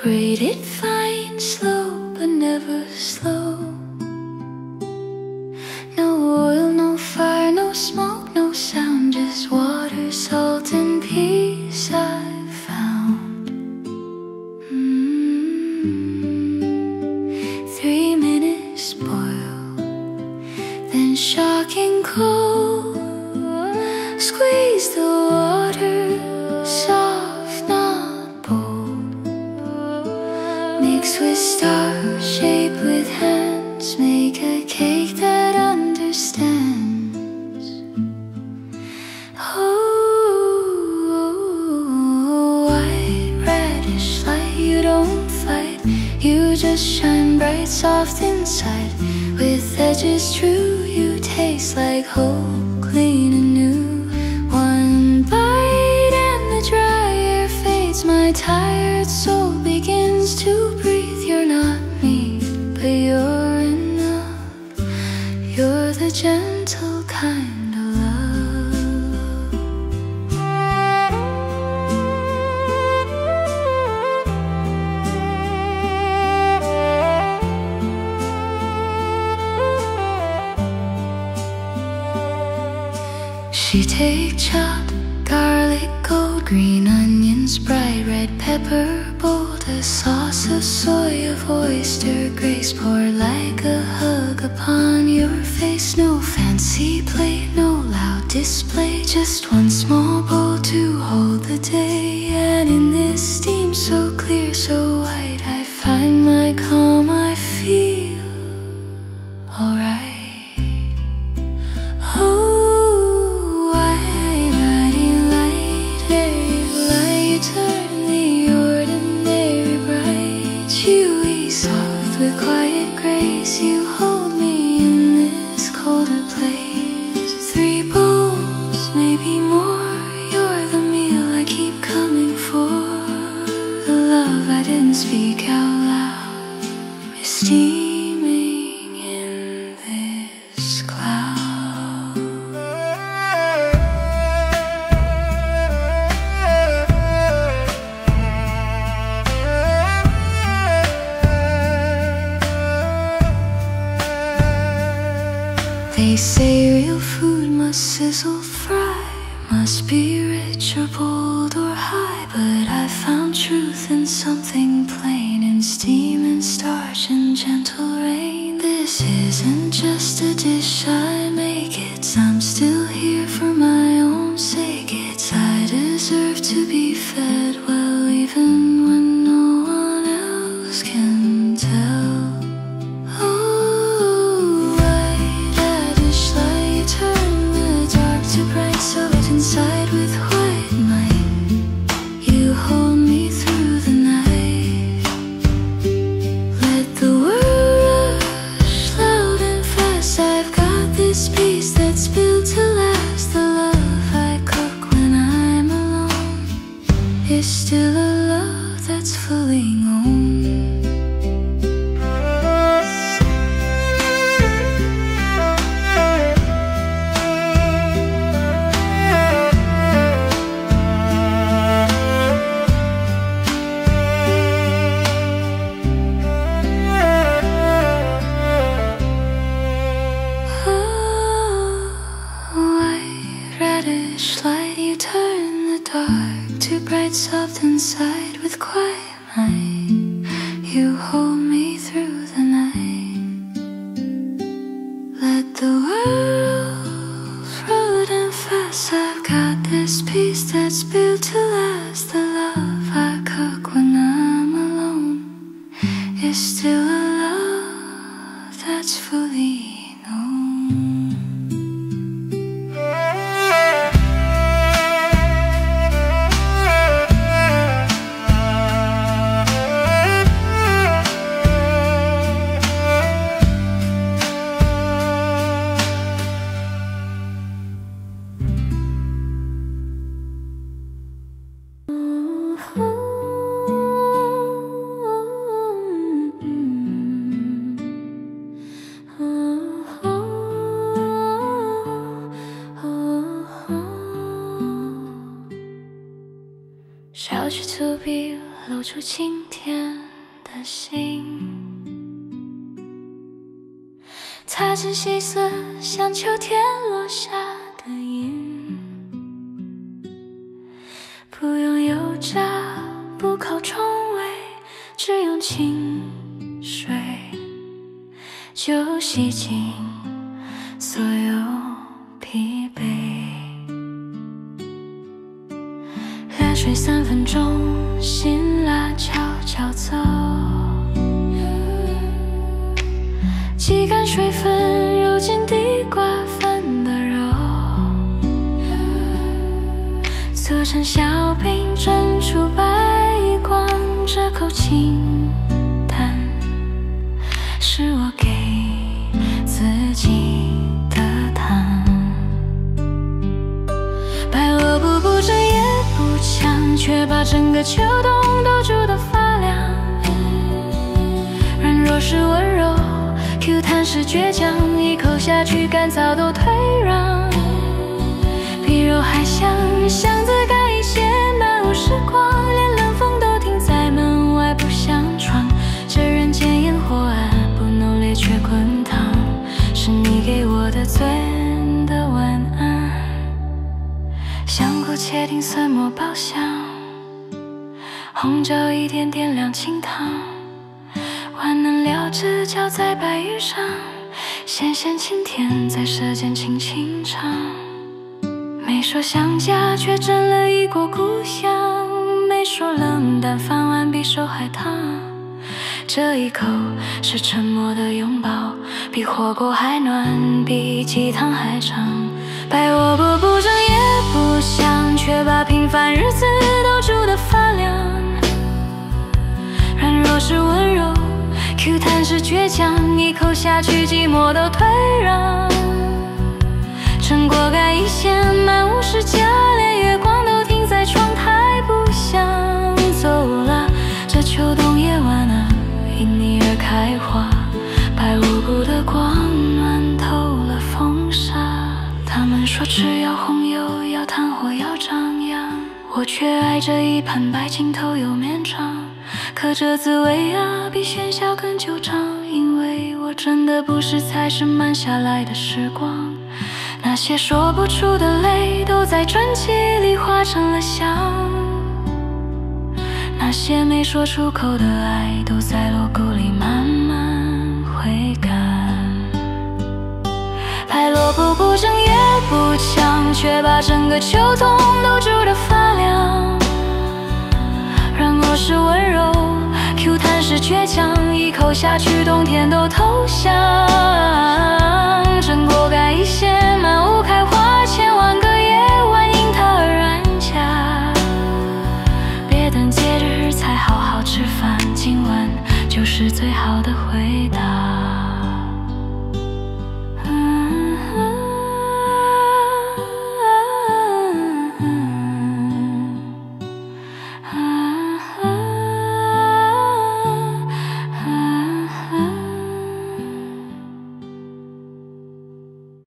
Graded fine, slow, but never slow. No oil, no fire, no smoke, no sound, just water, salt, and peace I've found. 3 minutes boil, then shocking cold. Squeeze the water, soft, not bold. Mix with stars, shape with hands, make a cake that understands. Oh, white radish light, you don't fight, you just shine bright, soft inside. With edges true, you taste like whole, clean and new. One bite and the dry air fades, my tired soul begins to breathe. You're not me, but you're enough. You're the gentle kind of love. She take chopped garlic, gold green onions, bright red pepper, bold a sauce of soy, of oyster grace, poured like a hug upon your face. No fancy plate, no loud display, just one small bowl to hold the day. And in this steam so clear, so white, I find my calm, I feel alright. With quiet grace, you hold me in this colder place. 3 bowls, maybe more. You're the meal I keep coming for. The love I didn't speak out loud is steaming in this cloud. They say real food must sizzle, fry, must be rich or bold or high. But I found truth in something plain, in steam and starch and gentle rain. This isn't just a dish I make, I'm still here for my own sake. I deserve to be fed well, even when no one else can tell. Inside with white light, you hold me through the night. Let the world rush loud and fast. I've got this peace that's built to last. The love I cook when I'm alone is still a love that's fully known. Soft inside with quiet mind, you hold me through the night. Let the world float and fast. I've got this peace that's built to last. The love I cook when I'm alone is still a love that's fully known.小区土壁露出晴天的心。它只细碎像秋天落下的云，不用油炸，不靠重味，只用清水就洗净所有疲惫。热水3分钟，辛辣悄悄走，挤干水分，揉进地瓜粉的肉，做成小饼，蒸出白光，这口清淡是我给自己的糖。白萝卜不正也不强，却把整个秋冬都煮得发凉。软弱是温柔，Q 弹是倔强，一口下去干燥都退让。比肉还香，巷子盖一些漫无时光，连冷风都停在门外不想闯。这人间烟火啊，不浓烈却滚烫，是你给我的最远的晚安。香菇切丁蒜末爆香，红椒一点点亮清汤，万能料汁浇在白玉上，咸咸清甜在舌尖轻轻唱。没说想家，却蒸了一锅故乡，没说冷淡，饭碗比手还烫。这一口是沉默的拥抱，比火锅还暖，比鸡汤还长。白萝卜不正也不香，却把平凡日子都煮得发凉。软弱是温柔，Q 弹是倔强，一口下去寂寞都退让。成果盖一线，漫无时家，连月光都停在窗台，不想走了。这秋冬夜晚啊，因你而开花，白无辜的光暖透了风沙。他们说只要红油，要炭火，要张扬，我却爱这一盘白金头油面肠。可这滋味啊，比喧嚣更久长，因为我真的不是菜，是慢下来的时光。那些说不出的泪，都在专辑里化成了香。那些没说出口的爱，都在锣鼓里慢慢回甘。白萝卜不正也不强，却把整个秋冬都煮得发凉。软弱是温柔，Q 弹是倔强，一口下去冬天都投降。真果盖一些，满屋开花，